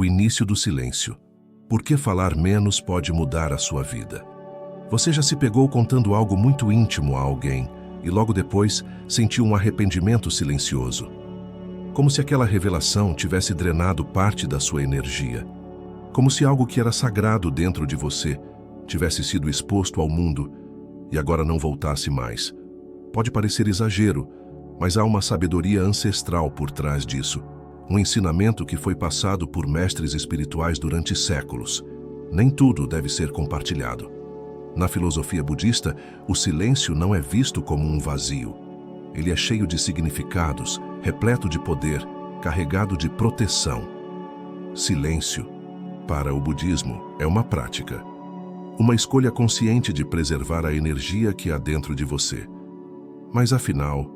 o início do silêncio. Por que falar menos pode mudar a sua vida? Você já se pegou contando algo muito íntimo a alguém e logo depois sentiu um arrependimento silencioso? Como se aquela revelação tivesse drenado parte da sua energia. Como se algo que era sagrado dentro de você tivesse sido exposto ao mundo e agora não voltasse mais. Pode parecer exagero, mas há uma sabedoria ancestral por trás disso. Um ensinamento que foi passado por mestres espirituais durante séculos. Nem tudo deve ser compartilhado. Na filosofia budista, o silêncio não é visto como um vazio. Ele é cheio de significados, repleto de poder, carregado de proteção. Silêncio, para o budismo, é uma prática. Uma escolha consciente de preservar a energia que há dentro de você. Mas afinal,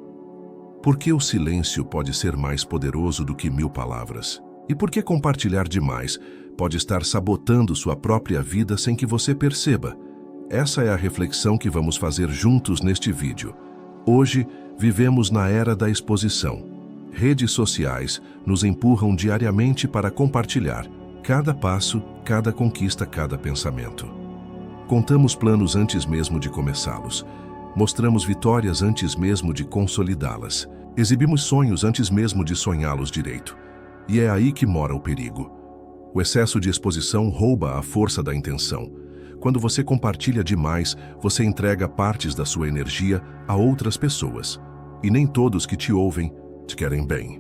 por que o silêncio pode ser mais poderoso do que 1000 palavras? E por que compartilhar demais pode estar sabotando sua própria vida sem que você perceba? Essa é a reflexão que vamos fazer juntos neste vídeo. Hoje, vivemos na era da exposição. Redes sociais nos empurram diariamente para compartilhar cada passo, cada conquista, cada pensamento. Contamos planos antes mesmo de começá-los. Mostramos vitórias antes mesmo de consolidá-las. Exibimos sonhos antes mesmo de sonhá-los direito. E é aí que mora o perigo. O excesso de exposição rouba a força da intenção. Quando você compartilha demais, você entrega partes da sua energia a outras pessoas. E nem todos que te ouvem te querem bem.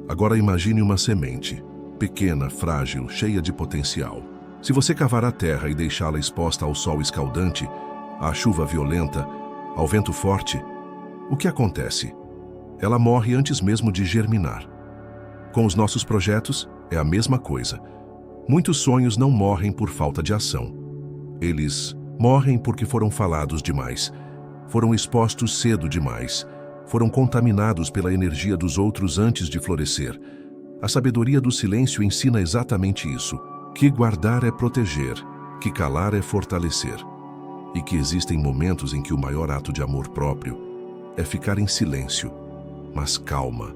Agora imagine uma semente, pequena, frágil, cheia de potencial. Se você cavar a terra e deixá-la exposta ao sol escaldante, à chuva violenta, ao vento forte, o que acontece? Ela morre antes mesmo de germinar. Com os nossos projetos, é a mesma coisa. Muitos sonhos não morrem por falta de ação. Eles morrem porque foram falados demais, foram expostos cedo demais, foram contaminados pela energia dos outros antes de florescer. A sabedoria do silêncio ensina exatamente isso, que guardar é proteger, que calar é fortalecer. E que existem momentos em que o maior ato de amor próprio é ficar em silêncio, mas calma.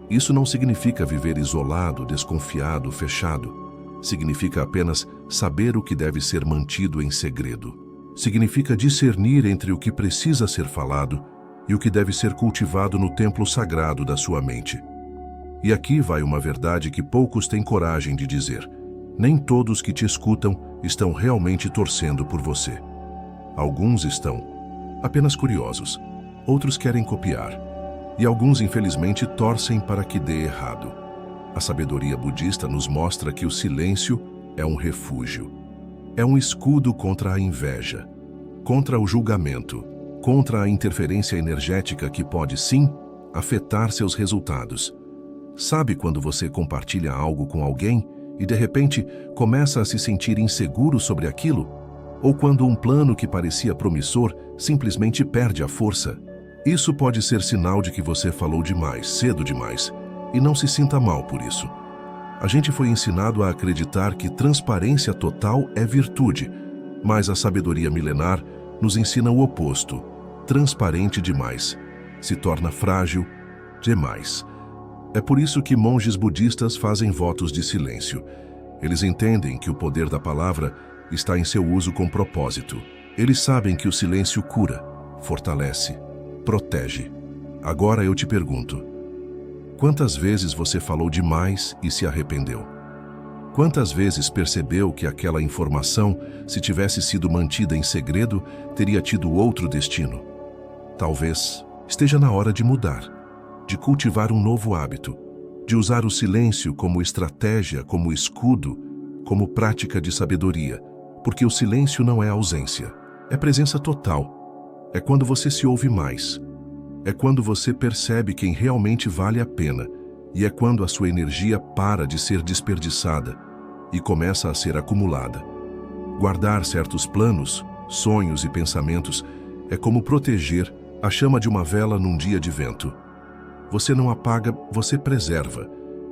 Isso não significa viver isolado, desconfiado, fechado. Significa apenas saber o que deve ser mantido em segredo. Significa discernir entre o que precisa ser falado e o que deve ser cultivado no templo sagrado da sua mente. E aqui vai uma verdade que poucos têm coragem de dizer. Nem todos que te escutam estão realmente torcendo por você. Alguns estão apenas curiosos, outros querem copiar, e alguns infelizmente torcem para que dê errado. A sabedoria budista nos mostra que o silêncio é um refúgio. É um escudo contra a inveja, contra o julgamento, contra a interferência energética que pode, sim, afetar seus resultados. Sabe quando você compartilha algo com alguém e de repente começa a se sentir inseguro sobre aquilo? Ou quando um plano que parecia promissor simplesmente perde a força? Isso pode ser sinal de que você falou demais, cedo demais, e não se sinta mal por isso. A gente foi ensinado a acreditar que transparência total é virtude, mas a sabedoria milenar nos ensina o oposto. Transparente demais se torna frágil demais. É por isso que monges budistas fazem votos de silêncio. Eles entendem que o poder da palavra está em seu uso com propósito. Eles sabem que o silêncio cura, fortalece, protege. Agora eu te pergunto, quantas vezes você falou demais e se arrependeu? Quantas vezes percebeu que aquela informação, se tivesse sido mantida em segredo, teria tido outro destino? Talvez esteja na hora de mudar, de cultivar um novo hábito, de usar o silêncio como estratégia, como escudo, como prática de sabedoria. Porque o silêncio não é ausência, é presença total. É quando você se ouve mais. É quando você percebe quem realmente vale a pena. E é quando a sua energia para de ser desperdiçada e começa a ser acumulada. Guardar certos planos, sonhos e pensamentos é como proteger a chama de uma vela num dia de vento. Você não apaga, você preserva.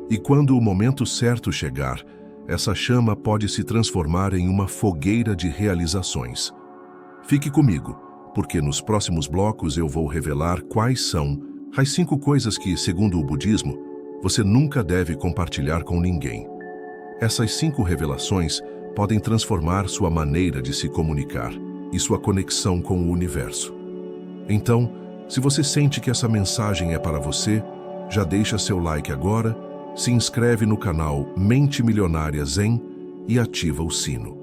E quando o momento certo chegar, essa chama pode se transformar em uma fogueira de realizações. Fique comigo, porque nos próximos blocos eu vou revelar quais são as 5 coisas que, segundo o budismo, você nunca deve compartilhar com ninguém. Essas 5 revelações podem transformar sua maneira de se comunicar e sua conexão com o universo. Então, se você sente que essa mensagem é para você, já deixa seu like agora, se inscreve no canal Mente Milionária Zen e ativa o sino.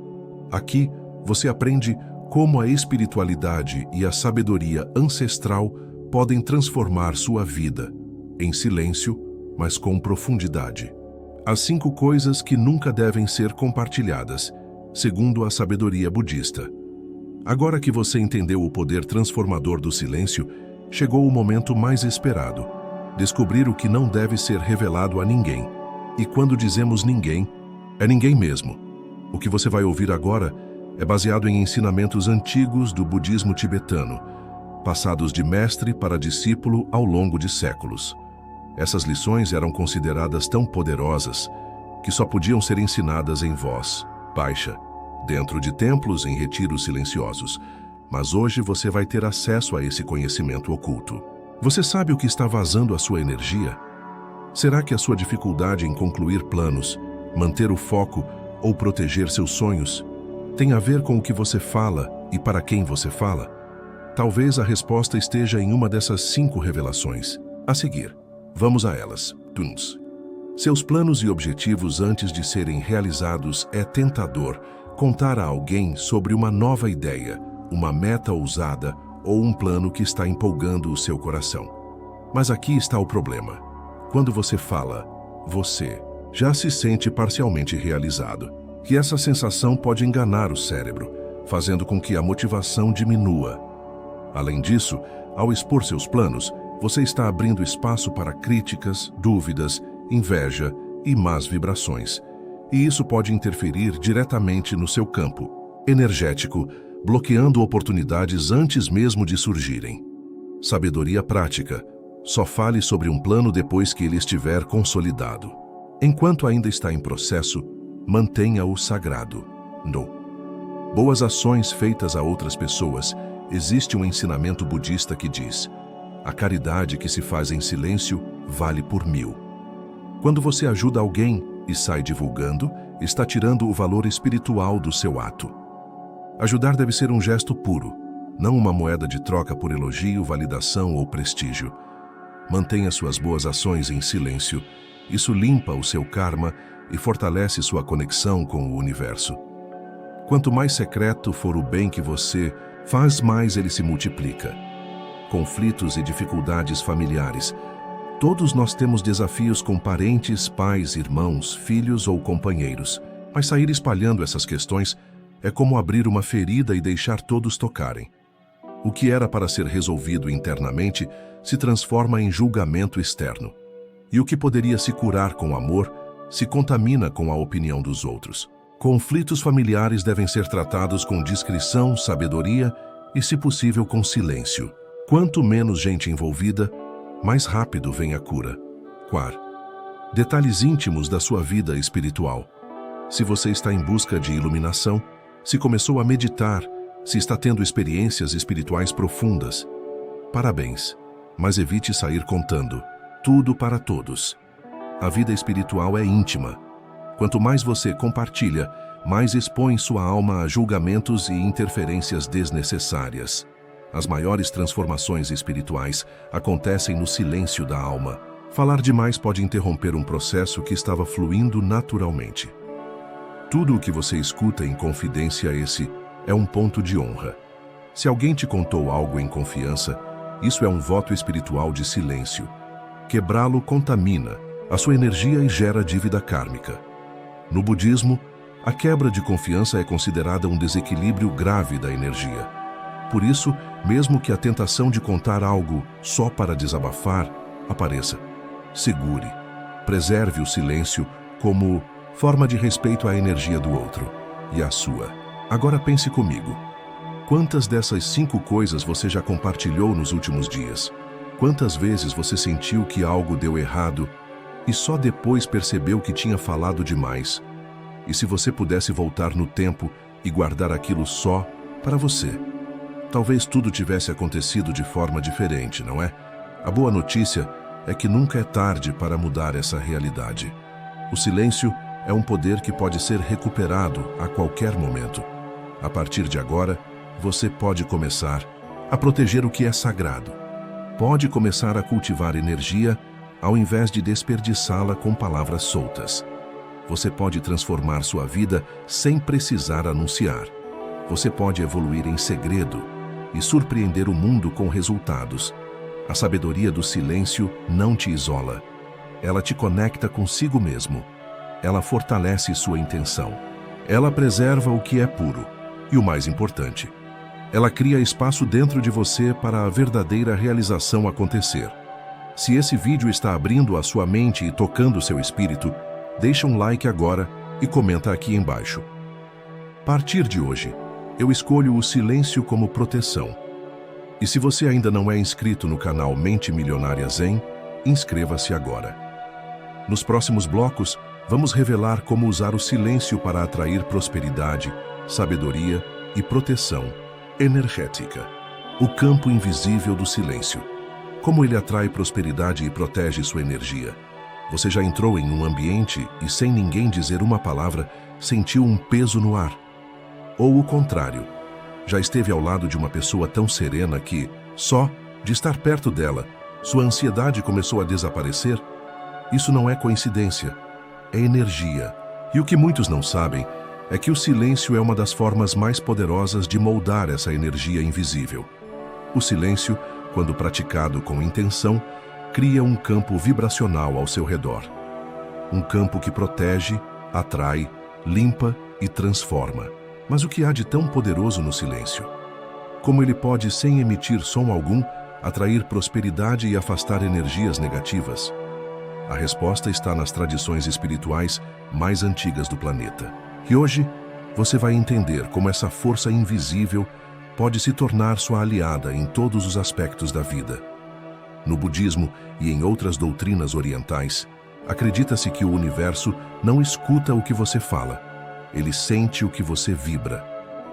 Aqui, você aprende como a espiritualidade e a sabedoria ancestral podem transformar sua vida, em silêncio, mas com profundidade. As 5 coisas que nunca devem ser compartilhadas, segundo a sabedoria budista. Agora que você entendeu o poder transformador do silêncio, chegou o momento mais esperado: descobrir o que não deve ser revelado a ninguém. E quando dizemos ninguém, é ninguém mesmo. O que você vai ouvir agora é baseado em ensinamentos antigos do budismo tibetano, passados de mestre para discípulo ao longo de séculos. Essas lições eram consideradas tão poderosas que só podiam ser ensinadas em voz baixa, dentro de templos em retiros silenciosos. Mas hoje você vai ter acesso a esse conhecimento oculto. Você sabe o que está vazando a sua energia? Será que a sua dificuldade em concluir planos, manter o foco ou proteger seus sonhos tem a ver com o que você fala e para quem você fala? Talvez a resposta esteja em uma dessas 5 revelações. A seguir, vamos a elas. Seus planos e objetivos antes de serem realizados. É tentador contar a alguém sobre uma nova ideia, uma meta ousada ou um plano que está empolgando o seu coração. Mas aqui está o problema. Quando você fala, você já se sente parcialmente realizado. Que essa sensação pode enganar o cérebro, fazendo com que a motivação diminua. Além disso, ao expor seus planos, você está abrindo espaço para críticas, dúvidas, inveja e más vibrações. E isso pode interferir diretamente no seu campo energético, bloqueando oportunidades antes mesmo de surgirem. Sabedoria prática. Só fale sobre um plano depois que ele estiver consolidado. Enquanto ainda está em processo, mantenha-o sagrado. Boas ações feitas a outras pessoas. Existe um ensinamento budista que diz: a caridade que se faz em silêncio vale por 1000. Quando você ajuda alguém e sai divulgando, está tirando o valor espiritual do seu ato. Ajudar deve ser um gesto puro, não uma moeda de troca por elogio, validação ou prestígio. Mantenha suas boas ações em silêncio. Isso limpa o seu karma e fortalece sua conexão com o universo. Quanto mais secreto for o bem que você faz, mais ele se multiplica. Conflitos e dificuldades familiares. Todos nós temos desafios com parentes, pais, irmãos, filhos ou companheiros. Mas sair espalhando essas questões é como abrir uma ferida e deixar todos tocarem. O que era para ser resolvido internamente se transforma em julgamento externo. E o que poderia se curar com amor se contamina com a opinião dos outros. Conflitos familiares devem ser tratados com discrição, sabedoria e, se possível, com silêncio. Quanto menos gente envolvida, mais rápido vem a cura. Detalhes íntimos da sua vida espiritual. Se você está em busca de iluminação, se começou a meditar, se está tendo experiências espirituais profundas, parabéns, mas evite sair contando tudo para todos. A vida espiritual é íntima. Quanto mais você compartilha, mais expõe sua alma a julgamentos e interferências desnecessárias. As maiores transformações espirituais acontecem no silêncio da alma. Falar demais pode interromper um processo que estava fluindo naturalmente. Tudo o que você escuta em confidência, esse é um ponto de honra. Se alguém te contou algo em confiança, isso é um voto espiritual de silêncio. Quebrá-lo contamina a sua energia e gera dívida kármica. No budismo, a quebra de confiança é considerada um desequilíbrio grave da energia. Por isso, mesmo que a tentação de contar algo só para desabafar apareça, segure, preserve o silêncio como forma de respeito à energia do outro e à sua. Agora pense comigo. Quantas dessas 5 coisas você já compartilhou nos últimos dias? Quantas vezes você sentiu que algo deu errado e só depois percebeu que tinha falado demais? E se você pudesse voltar no tempo e guardar aquilo só para você? Talvez tudo tivesse acontecido de forma diferente, não é? A boa notícia é que nunca é tarde para mudar essa realidade. O silêncio é um poder que pode ser recuperado a qualquer momento. A partir de agora, você pode começar a proteger o que é sagrado. Pode começar a cultivar energia ao invés de desperdiçá-la com palavras soltas. Você pode transformar sua vida sem precisar anunciar. Você pode evoluir em segredo e surpreender o mundo com resultados. A sabedoria do silêncio não te isola. Ela te conecta consigo mesmo. Ela fortalece sua intenção. Ela preserva o que é puro. E o mais importante, ela cria espaço dentro de você para a verdadeira realização acontecer. Se esse vídeo está abrindo a sua mente e tocando seu espírito, deixa um like agora e comenta aqui embaixo. A partir de hoje, eu escolho o silêncio como proteção. E se você ainda não é inscrito no canal Mente Milionária Zen, inscreva-se agora. Nos próximos blocos, vamos revelar como usar o silêncio para atrair prosperidade, sabedoria e proteção energética. O campo invisível do silêncio. Como ele atrai prosperidade e protege sua energia. Você já entrou em um ambiente e, sem ninguém dizer uma palavra, sentiu um peso no ar? Ou o contrário, já esteve ao lado de uma pessoa tão serena que, só de estar perto dela, sua ansiedade começou a desaparecer? Isso não é coincidência, é energia. E o que muitos não sabem é que o silêncio é uma das formas mais poderosas de moldar essa energia invisível. O silêncio, quando praticado com intenção, cria um campo vibracional ao seu redor. Um campo que protege, atrai, limpa e transforma. Mas o que há de tão poderoso no silêncio? Como ele pode, sem emitir som algum, atrair prosperidade e afastar energias negativas? A resposta está nas tradições espirituais mais antigas do planeta. E hoje, você vai entender como essa força invisível pode se tornar sua aliada em todos os aspectos da vida. No budismo e em outras doutrinas orientais, acredita-se que o universo não escuta o que você fala. Ele sente o que você vibra.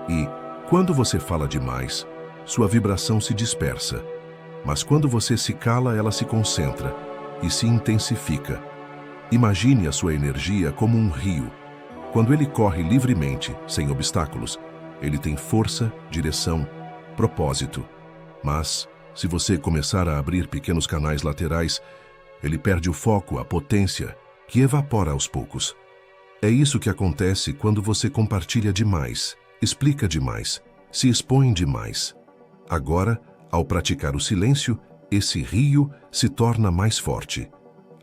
E, quando você fala demais, sua vibração se dispersa. Mas quando você se cala, ela se concentra e se intensifica. Imagine a sua energia como um rio. Quando ele corre livremente, sem obstáculos, ele tem força, direção, propósito. Mas, se você começar a abrir pequenos canais laterais, ele perde o foco, a potência, que evapora aos poucos. É isso que acontece quando você compartilha demais, explica demais, se expõe demais. Agora, ao praticar o silêncio, esse rio se torna mais forte.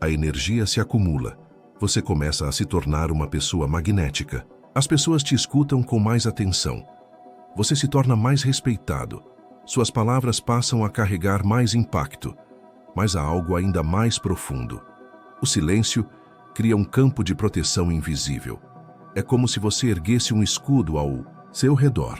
A energia se acumula. Você começa a se tornar uma pessoa magnética. As pessoas te escutam com mais atenção. Você se torna mais respeitado. Suas palavras passam a carregar mais impacto. Mas há algo ainda mais profundo. O silêncio cria um campo de proteção invisível. É como se você erguesse um escudo ao seu redor.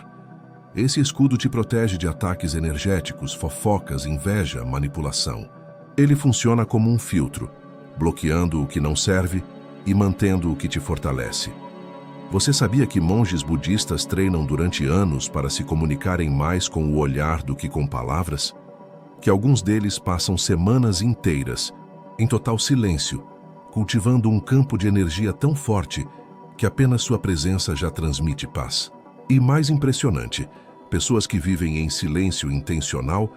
Esse escudo te protege de ataques energéticos, fofocas, inveja, manipulação. Ele funciona como um filtro, bloqueando o que não serve e mantendo o que te fortalece. Você sabia que monges budistas treinam durante anos para se comunicarem mais com o olhar do que com palavras? Que alguns deles passam semanas inteiras, em total silêncio, cultivando um campo de energia tão forte que apenas sua presença já transmite paz. E mais impressionante, pessoas que vivem em silêncio intencional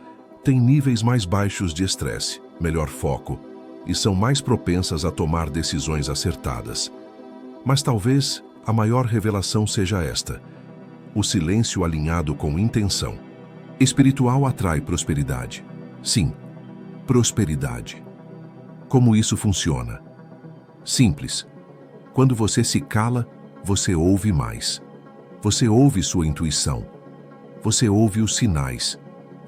têm níveis mais baixos de estresse, melhor foco e são mais propensas a tomar decisões acertadas. Mas talvez a maior revelação seja esta: o silêncio alinhado com intenção. Espiritual atrai prosperidade. Sim, prosperidade. Como isso funciona? Simples. Quando você se cala, você ouve mais. Você ouve sua intuição. Você ouve os sinais.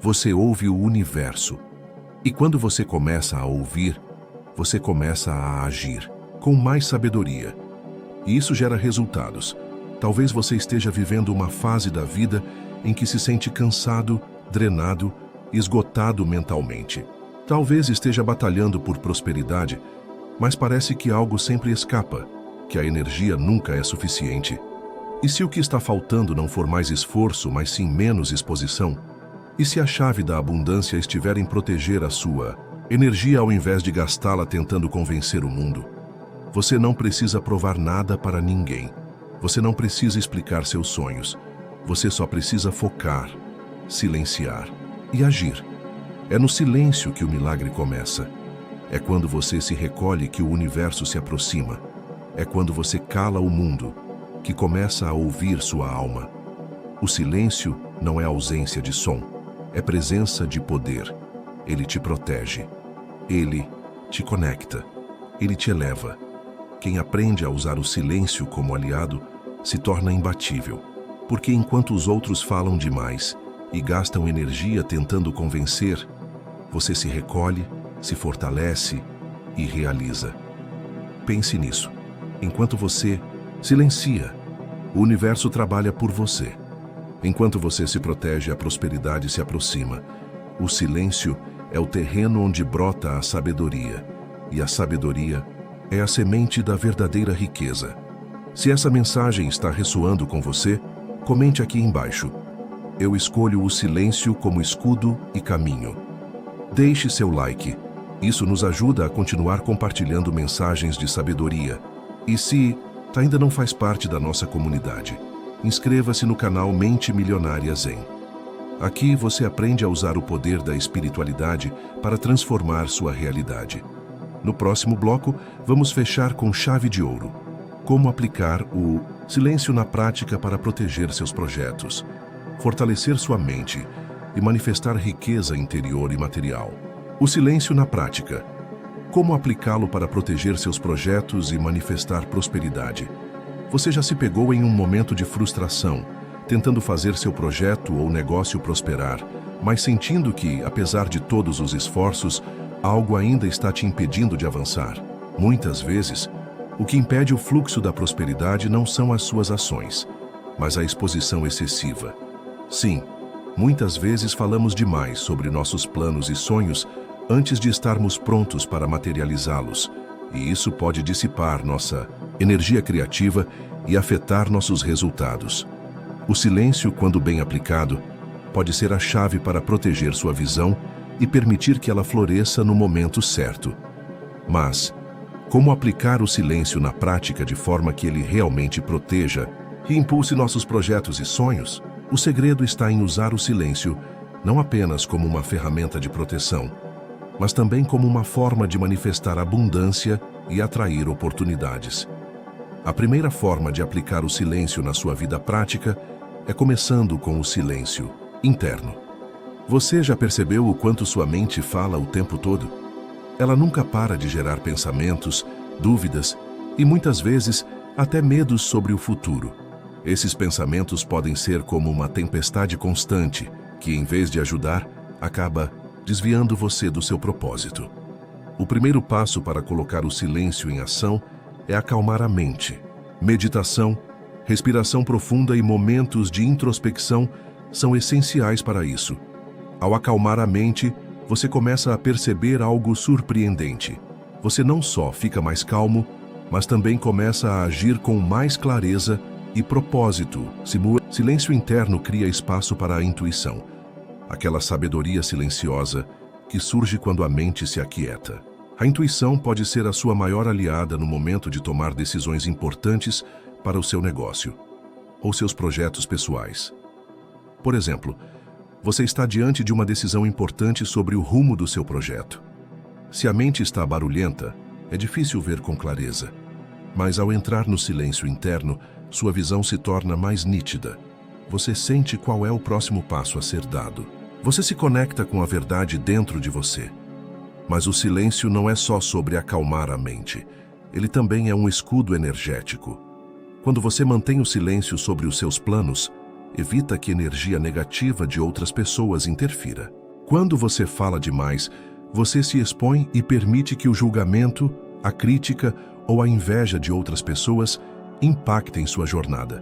Você ouve o universo. E quando você começa a ouvir, você começa a agir com mais sabedoria. E isso gera resultados. Talvez você esteja vivendo uma fase da vida em que se sente cansado, drenado, esgotado mentalmente. Talvez esteja batalhando por prosperidade, mas parece que algo sempre escapa, que a energia nunca é suficiente. E se o que está faltando não for mais esforço, mas sim menos exposição? E se a chave da abundância estiver em proteger a sua energia ao invés de gastá-la tentando convencer o mundo? Você não precisa provar nada para ninguém. Você não precisa explicar seus sonhos. Você só precisa focar, silenciar e agir. É no silêncio que o milagre começa. É quando você se recolhe que o universo se aproxima. É quando você cala o mundo, que começa a ouvir sua alma. O silêncio não é ausência de som, é presença de poder. Ele te protege. Ele te conecta. Ele te eleva. Quem aprende a usar o silêncio como aliado se torna imbatível, porque enquanto os outros falam demais e gastam energia tentando convencer, você se recolhe, se fortalece e realiza. Pense nisso. Enquanto você silencia, o universo trabalha por você. Enquanto você se protege, a prosperidade se aproxima. O silêncio é o terreno onde brota a sabedoria, e a sabedoria é a semente da verdadeira riqueza. Se essa mensagem está ressoando com você, comente aqui embaixo. Eu escolho o silêncio como escudo e caminho. Deixe seu like. Isso nos ajuda a continuar compartilhando mensagens de sabedoria. E se ainda não faz parte da nossa comunidade, inscreva-se no canal Mente Milionária Zen. Aqui você aprende a usar o poder da espiritualidade para transformar sua realidade. No próximo bloco, vamos fechar com chave de ouro. Como aplicar o silêncio na prática para proteger seus projetos, fortalecer sua mente e manifestar riqueza interior e material. O silêncio na prática. Como aplicá-lo para proteger seus projetos e manifestar prosperidade? Você já se pegou em um momento de frustração, tentando fazer seu projeto ou negócio prosperar, mas sentindo que, apesar de todos os esforços, algo ainda está te impedindo de avançar? Muitas vezes, o que impede o fluxo da prosperidade não são as suas ações, mas a exposição excessiva. Sim, muitas vezes falamos demais sobre nossos planos e sonhos antes de estarmos prontos para materializá-los, e isso pode dissipar nossa energia criativa e afetar nossos resultados. O silêncio, quando bem aplicado, pode ser a chave para proteger sua visão e permitir que ela floresça no momento certo. Mas, como aplicar o silêncio na prática de forma que ele realmente proteja e impulse nossos projetos e sonhos? O segredo está em usar o silêncio não apenas como uma ferramenta de proteção, mas também como uma forma de manifestar abundância e atrair oportunidades. A primeira forma de aplicar o silêncio na sua vida prática é começando com o silêncio interno. Você já percebeu o quanto sua mente fala o tempo todo? Ela nunca para de gerar pensamentos, dúvidas e muitas vezes até medos sobre o futuro. Esses pensamentos podem ser como uma tempestade constante que, em vez de ajudar, acaba desviando você do seu propósito. O primeiro passo para colocar o silêncio em ação é acalmar a mente. Meditação, respiração profunda e momentos de introspecção são essenciais para isso. Ao acalmar a mente, você começa a perceber algo surpreendente. Você não só fica mais calmo, mas também começa a agir com mais clareza e propósito. Silêncio interno cria espaço para a intuição, aquela sabedoria silenciosa que surge quando a mente se aquieta. A intuição pode ser a sua maior aliada no momento de tomar decisões importantes para o seu negócio ou seus projetos pessoais. Por exemplo, você está diante de uma decisão importante sobre o rumo do seu projeto. Se a mente está barulhenta, é difícil ver com clareza. Mas ao entrar no silêncio interno, sua visão se torna mais nítida. Você sente qual é o próximo passo a ser dado. Você se conecta com a verdade dentro de você. Mas o silêncio não é só sobre acalmar a mente. Ele também é um escudo energético. Quando você mantém o silêncio sobre os seus planos, evita que energia negativa de outras pessoas interfira. Quando você fala demais, você se expõe e permite que o julgamento, a crítica ou a inveja de outras pessoas impactem sua jornada.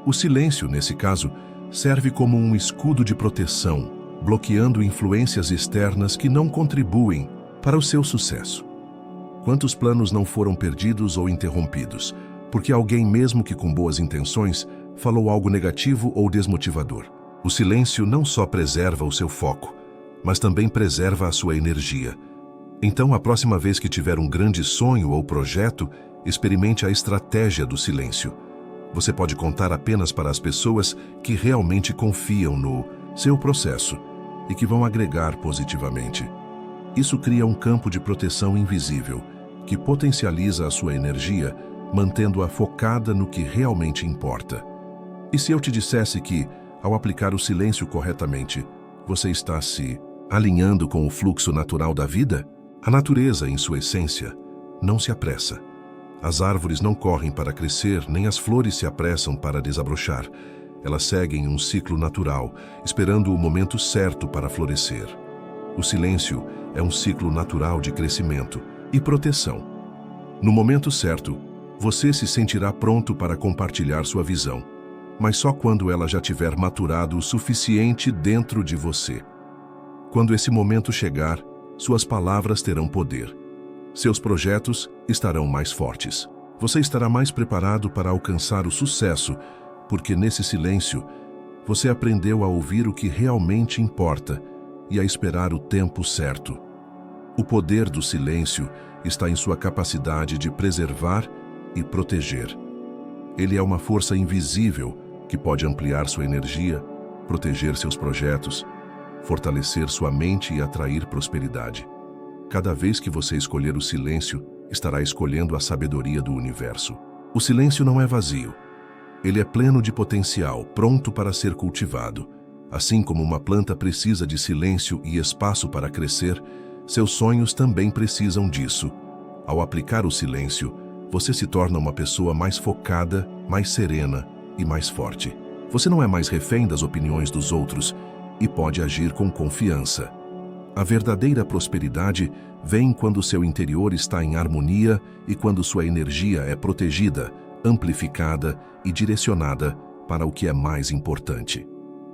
O silêncio, nesse caso, serve como um escudo de proteção, bloqueando influências externas que não contribuem para o seu sucesso. Quantos planos não foram perdidos ou interrompidos, porque alguém, mesmo que com boas intenções, falou algo negativo ou desmotivador? O silêncio não só preserva o seu foco, mas também preserva a sua energia. Então, a próxima vez que tiver um grande sonho ou projeto, experimente a estratégia do silêncio. Você pode contar apenas para as pessoas que realmente confiam no seu processo e que vão agregar positivamente. Isso cria um campo de proteção invisível, que potencializa a sua energia, mantendo-a focada no que realmente importa. E se eu te dissesse que, ao aplicar o silêncio corretamente, você está se alinhando com o fluxo natural da vida? A natureza, em sua essência, não se apressa. As árvores não correm para crescer, nem as flores se apressam para desabrochar. Elas seguem um ciclo natural, esperando o momento certo para florescer. O silêncio é um ciclo natural de crescimento e proteção. No momento certo, você se sentirá pronto para compartilhar sua visão, mas só quando ela já tiver maturado o suficiente dentro de você. Quando esse momento chegar, suas palavras terão poder. Seus projetos estarão mais fortes. Você estará mais preparado para alcançar o sucesso, porque nesse silêncio, você aprendeu a ouvir o que realmente importa e a esperar o tempo certo. O poder do silêncio está em sua capacidade de preservar e proteger. Ele é uma força invisível que pode ampliar sua energia, proteger seus projetos, fortalecer sua mente e atrair prosperidade. Cada vez que você escolher o silêncio, estará escolhendo a sabedoria do universo. O silêncio não é vazio. Ele é pleno de potencial, pronto para ser cultivado. Assim como uma planta precisa de silêncio e espaço para crescer, seus sonhos também precisam disso. Ao aplicar o silêncio, você se torna uma pessoa mais focada, mais serena e mais forte. Você não é mais refém das opiniões dos outros e pode agir com confiança. A verdadeira prosperidade vem quando seu interior está em harmonia e quando sua energia é protegida, amplificada e direcionada para o que é mais importante.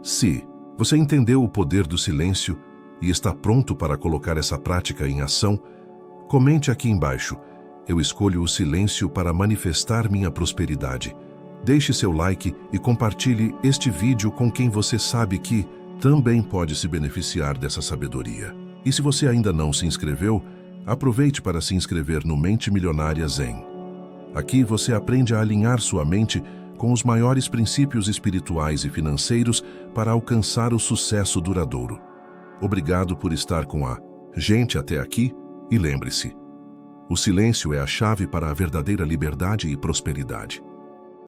Se você entendeu o poder do silêncio e está pronto para colocar essa prática em ação, comente aqui embaixo: eu escolho o silêncio para manifestar minha prosperidade. Deixe seu like e compartilhe este vídeo com quem você sabe que também pode se beneficiar dessa sabedoria. E se você ainda não se inscreveu, aproveite para se inscrever no Mente Milionária Zen. Aqui você aprende a alinhar sua mente com os maiores princípios espirituais e financeiros para alcançar o sucesso duradouro. Obrigado por estar com a gente até aqui e lembre-se, o silêncio é a chave para a verdadeira liberdade e prosperidade.